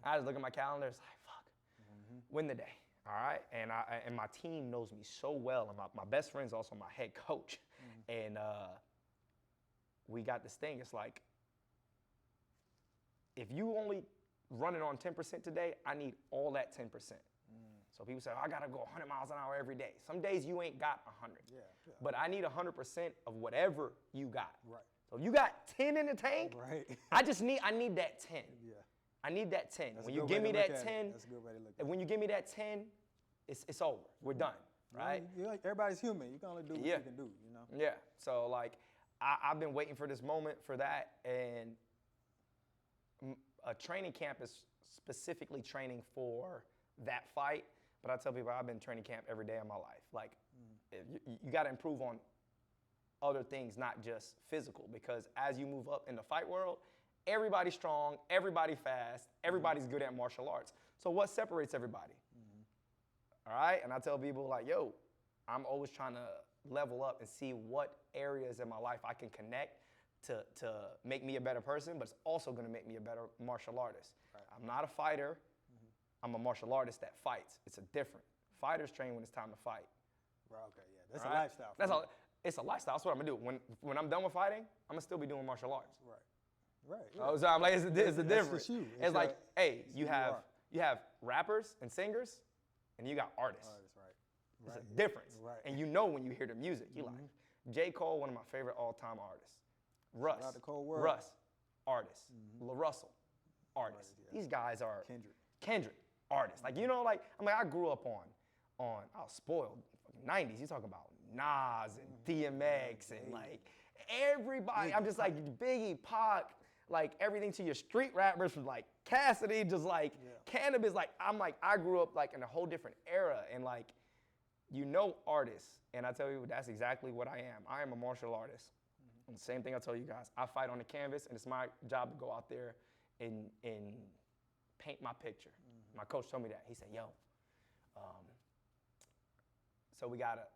I just look at my calendar, it's like, fuck, win the day, all right? And my team knows me so well, and my best friend's also my head coach. And we got this thing, it's like, if you only running on 10% today, I need all that 10%. So people say, oh, I gotta go 100 miles an hour every day. Some days you ain't got 100. But I need 100% of whatever you got. So if you got 10 in the tank, I need that 10. I need that 10. When you give me that 10, when you give me that 10, it's over. We're done. right? Everybody's human. You can only do what you can do, you know? Yeah. So, like, I've been waiting for this moment for that, and a training camp is specifically training for that fight. But I tell people I've been training camp every day of my life. Like, you got to improve on other things, not just physical, because as you move up in the fight world, everybody's strong, everybody fast, everybody's good at martial arts. So what separates everybody? All right? And I tell people, like, yo, I'm always trying to level up and see what areas in my life I can connect to make me a better person, but it's also going to make me a better martial artist. Right. I'm not a fighter. I'm a martial artist that fights. It's a different. Fighters train when it's time to fight. Right, okay, yeah. That's a lifestyle. That's all. It's a lifestyle. That's what I'm going to do. When I'm done with fighting, I'm going to still be doing martial arts. Right. Yeah. So I'm like, it's the difference. It's like, hey, you have rappers and singers, and you got artists. It's a difference. Right. And you know when you hear the music, you like, J. Cole, one of my favorite all-time artists. Russ, artist. La Russell, artist. These guys are Kendrick, artist. Like, you know, like, I'm like, I grew up on I was spoiled, 90s. You talking about Nas and DMX and like everybody. I'm just like Biggie, Pac, like everything to your street rappers from like Cassidy, just like Cannabis. Like, I'm like, I grew up like in a whole different era, and like, you know, artists. And I tell you, that's exactly what I am. I am a martial artist. And the same thing I tell you guys. I fight on the canvas, and it's my job to go out there and paint my picture. My coach told me that. He said, yo, so we got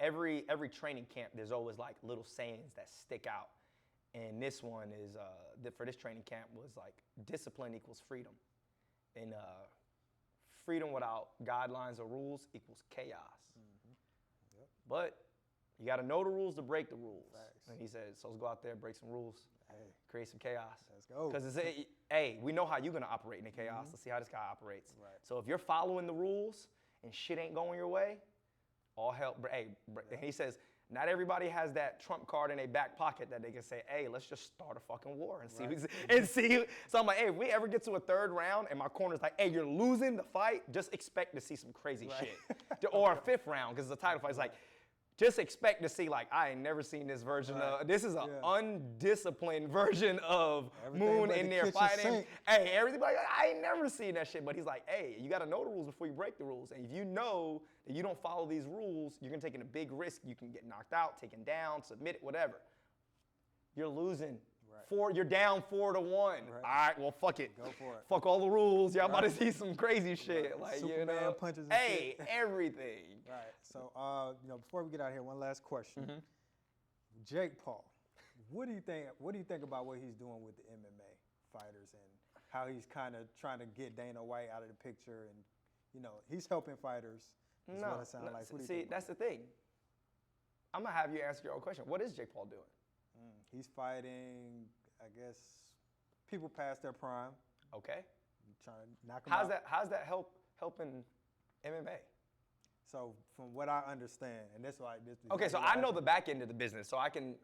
every training camp, there's always like little sayings that stick out. And this one is, for this training camp was like, discipline equals freedom. And freedom without guidelines or rules equals chaos. But you got to know the rules to break the rules. Facts. And he said, so let's go out there, break some rules, create some chaos. Let's go. Because it's, hey, we know how you're going to operate in the chaos. Let's see how this guy operates. Right. So if you're following the rules and shit ain't going your way, all hell, and he says, not everybody has that trump card in their back pocket that they can say, hey, let's just start a fucking war and see. So I'm like, hey, if we ever get to a third round and my corner's like, hey, you're losing the fight, just expect to see some crazy shit. Or a fifth round, because it's a title fight. It's like, just expect to see, like, I ain't never seen this version of, this is an undisciplined version of Moon in there fighting. Hey, everybody like, I ain't never seen that shit. But he's like, hey, you got to know the rules before you break the rules. And if you know that you don't follow these rules, you're going to take a big risk. You can get knocked out, taken down, submitted, whatever. You're losing. You're down 4-1. All right, well, fuck it. Go for it. Fuck all the rules. Y'all about to see some crazy shit. Like, Superman you know, punches and hey, shit. everything. Right. So, before we get out of here, one last question. Jake Paul, what do you think about what he's doing with the MMA fighters and how he's kind of trying to get Dana White out of the picture, and he's helping fighters? Is what it sounds like. See, that's the thing. I'm gonna have you answer your own question. What is Jake Paul doing? He's fighting, I guess, people past their prime. Okay. Trying to knock them out. How's that helping MMA? So from what I understand, and that's like this. Okay, so I know the back end of the business, so I can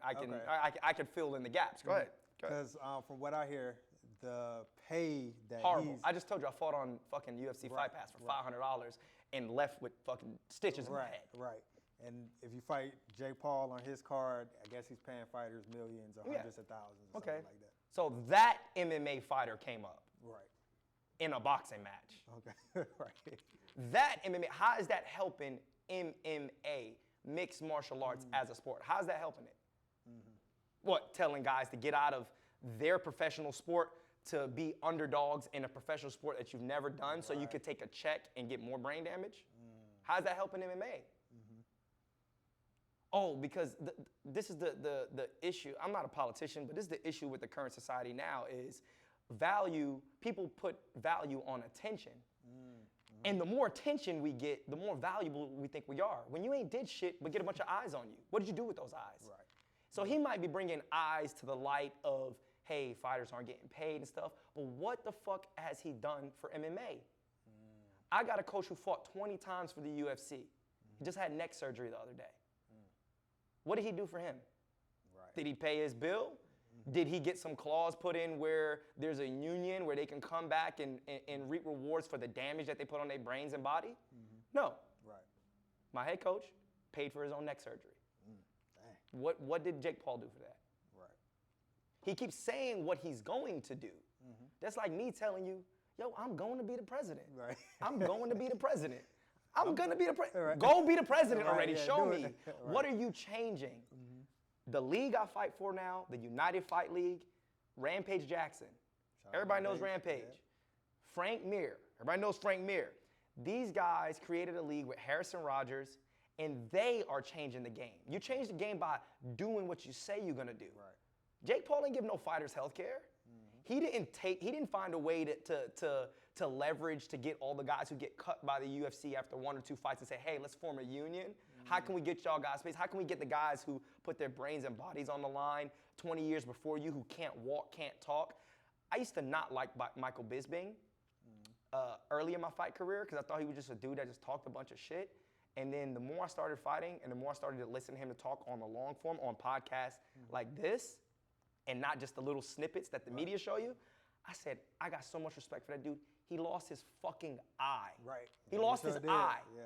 fill in the gaps. Go ahead. Because from what I hear, the pay that horrible. I just told you I fought on fucking UFC Fight Pass for $500 and left with fucking stitches in my head. Right. And if you fight Jake Paul on his card, I guess he's paying fighters millions or hundreds of thousands or something like that. So that MMA fighter came up. Right. In a boxing match. Okay. Right. That MMA, how is that helping MMA, mixed martial arts as a sport? How's that helping it? What, telling guys to get out of their professional sport to be underdogs in a professional sport that you've never done so you could take a check and get more brain damage? How's that helping MMA? Oh, because this is the issue. I'm not a politician, but this is the issue with the current society now is value. People put value on attention. And the more attention we get, the more valuable we think we are. When you ain't did shit but get a bunch of eyes on you, what did you do with those eyes? Right. So he might be bringing eyes to the light of, hey, fighters aren't getting paid and stuff, but what the fuck has he done for MMA? I got a coach who fought 20 times for the UFC. He just had neck surgery the other day. What did he do for him? Right. Did he pay his bill? Did he get some clause put in where there's a union where they can come back and reap rewards for the damage that they put on their brains and body? No. Right. My head coach paid for his own neck surgery. Dang. What did Jake Paul do for that? Right. He keeps saying what he's going to do. That's like me telling you, yo, I'm going to be the president. Right. I'm going to be the president. I'm going to be the president. Right. Go be the president Right, already. yeah, Show do me. it. Right. What are you changing? The league I fight for now, the United Fight League, Rampage Jackson. Shout out Everybody knows Rampage, Rampage. yeah. Frank Mir. Everybody knows Frank Mir. These guys created a league with Harrison Rogers, and they are changing the game. You change the game by doing what you say you're gonna do. Right. Jake Paul didn't give no fighters health care. He didn't find a way to leverage to get all the guys who get cut by the UFC after 1 or 2 fights and say, hey, let's form a union. How can we get y'all guys space? How can we get the guys who put their brains and bodies on the line 20 years before you, who can't walk, can't talk? I used to not like Michael Bisping early in my fight career because I thought he was just a dude that just talked a bunch of shit. And then the more I started fighting and the more I started to listen to him to talk on the long form, on podcasts like this, and not just the little snippets that the media show you, I said, I got so much respect for that dude. He lost his fucking eye. Right. He lost his eye. Yeah.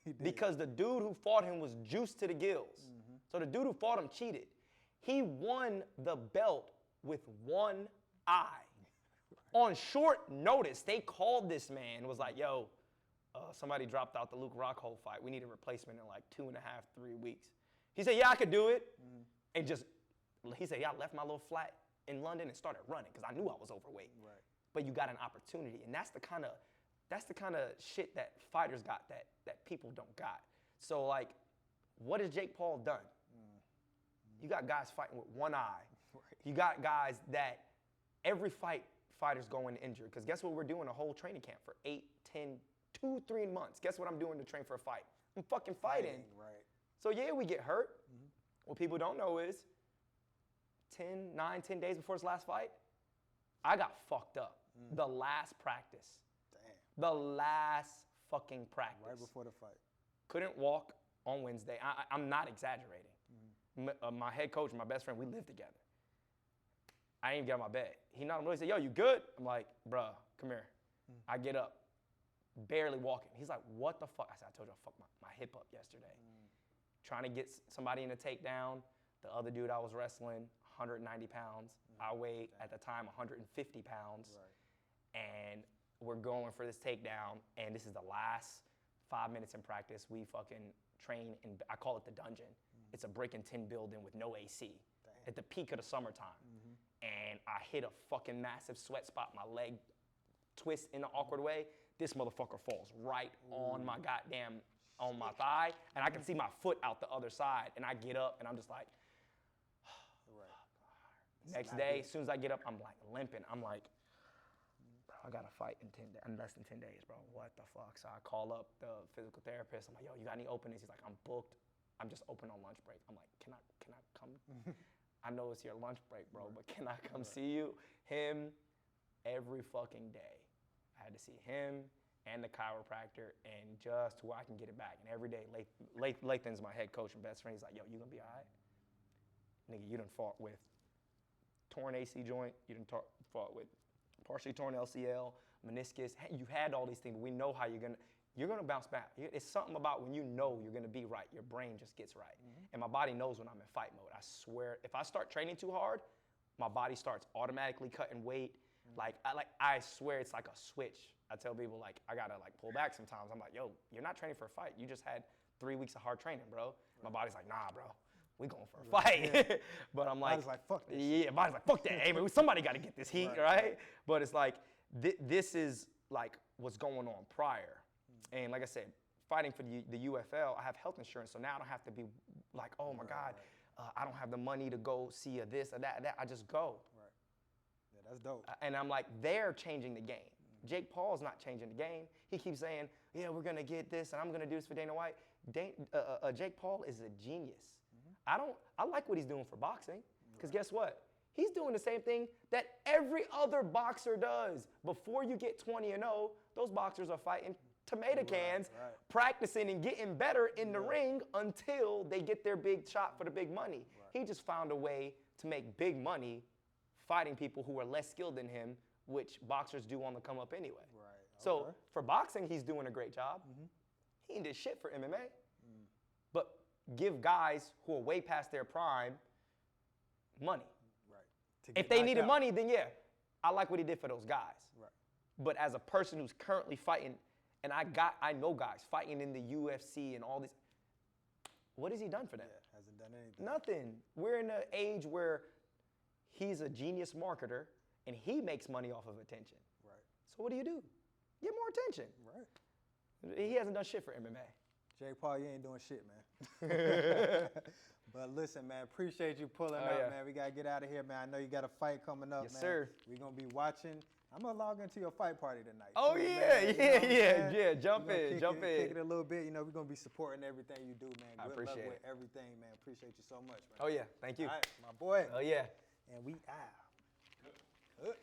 He did. Because the dude who fought him was juiced to the gills. So the dude who fought him cheated. He won the belt with one eye. On short notice, they called this man and was like, yo, somebody dropped out the Luke Rockhold fight. We need a replacement in like 2.5, 3 weeks. He said, yeah, I could do it. And he said, yeah, I left my little flat in London and started running because I knew I was overweight. Right. But you got an opportunity, and that's the kind of shit that fighters got that people don't got. So like, what has Jake Paul done? You got guys fighting with one eye. Right. You got guys that every fight fighters going injured. Because guess what we're doing a whole training camp for 8, 10, 2, 3 months. Guess what I'm doing to train for a fight? I'm fucking fighting. Right. So yeah, we get hurt. What people don't know is 10 days before his last fight, I got fucked up. The last practice. Damn. The last fucking practice. Right before the fight. Couldn't walk on Wednesday. I'm not exaggerating. My head coach, my best friend, we lived together. I didn't even get out of my bed. He not really said, yo, you good? I'm like, bruh, come here. I get up, barely walking. He's like, what the fuck? I said, I told you I fucked my hip up yesterday. Trying to get somebody in a takedown. The other dude I was wrestling, 190 pounds. I weighed, at the time, 150 pounds. Right. And we're going for this takedown, and this is the last 5 minutes in practice. We fucking train in, I call it the dungeon. It's a brick and tin building with no AC. At the peak of the summertime. And I hit a fucking massive sweat spot. My leg twists in an awkward way. This motherfucker falls right on my goddamn, on my thigh. And I can see my foot out the other side. And I get up and I'm just like, Next day, as soon as I get up, I'm like limping. I'm like, bro, I got to fight in less than 10 days, bro. What the fuck? So I call up the physical therapist. I'm like, yo, you got any openings? He's like, I'm booked. I'm just open on lunch break. I'm like, can I come? I know it's your lunch break, bro, but can I come see you? Him every fucking day. I had to see him and the chiropractor and just where I can get it back. And every day, Lathan's my head coach and best friend. He's like, yo, you gonna be all right? Nigga, you done fought with torn AC joint. You done fought with partially torn LCL, meniscus. Hey, you had all these things, but we know how you're gonna bounce back. It's something about when you know you're gonna be right, your brain just gets right. And my body knows when I'm in fight mode. I swear, if I start training too hard, my body starts automatically cutting weight. I swear it's like a switch. I tell people like, I gotta like pull back sometimes. I'm like, yo, you're not training for a fight. You just had 3 weeks of hard training, bro. My body's like, nah, bro. We going for a fight. Yeah. But I'm like, body's like, fuck this. Yeah, body's like, fuck that. Hey, man, somebody got to get this heat, right? But it's like, this is like what's going on prior. And like I said, fighting for the UFL, I have health insurance, so now I don't have to be like, oh my God, I don't have the money to go see a this or that. I just go. Right. Yeah, that's dope. And I'm like, they're changing the game. Jake Paul's not changing the game. He keeps saying, yeah, we're gonna get this, and I'm gonna do this for Dana White. Jake Paul is a genius. I like what he's doing for boxing, because guess what? He's doing the same thing that every other boxer does. Before you get 20-0, those boxers are fighting tomato cans, practicing and getting better in the ring until they get their big shot for the big money. He just found a way to make big money fighting people who are less skilled than him, which boxers do on the come up anyway. Right. So for boxing, he's doing a great job. He ain't did shit for MMA. give guys who are way past their prime money. Right. If they needed money, then yeah, I like what he did for those guys. Right. But as a person who's currently fighting, and I know guys fighting in the UFC and all this, what has he done for them? Yeah, hasn't done anything. Nothing. We're in an age where he's a genius marketer and he makes money off of attention. Right. So what do? Get more attention. Right. He hasn't done shit for MMA. Jake Paul, you ain't doing shit, man. But listen, man, appreciate you pulling up, yeah. man. We got to get out of here, man. I know you got a fight coming up, Yes, man. sir. We're going to be watching. I'm going to log into your fight party tonight. Oh, too, yeah, man. You know what I'm saying? yeah. Jump We gonna in. Kick it a little bit. You know, we're going to be supporting everything you do, man. I Good appreciate luck it. with everything, man. Appreciate you so much, man. Oh, yeah. Thank you. All right, my boy. Oh, yeah. And we out.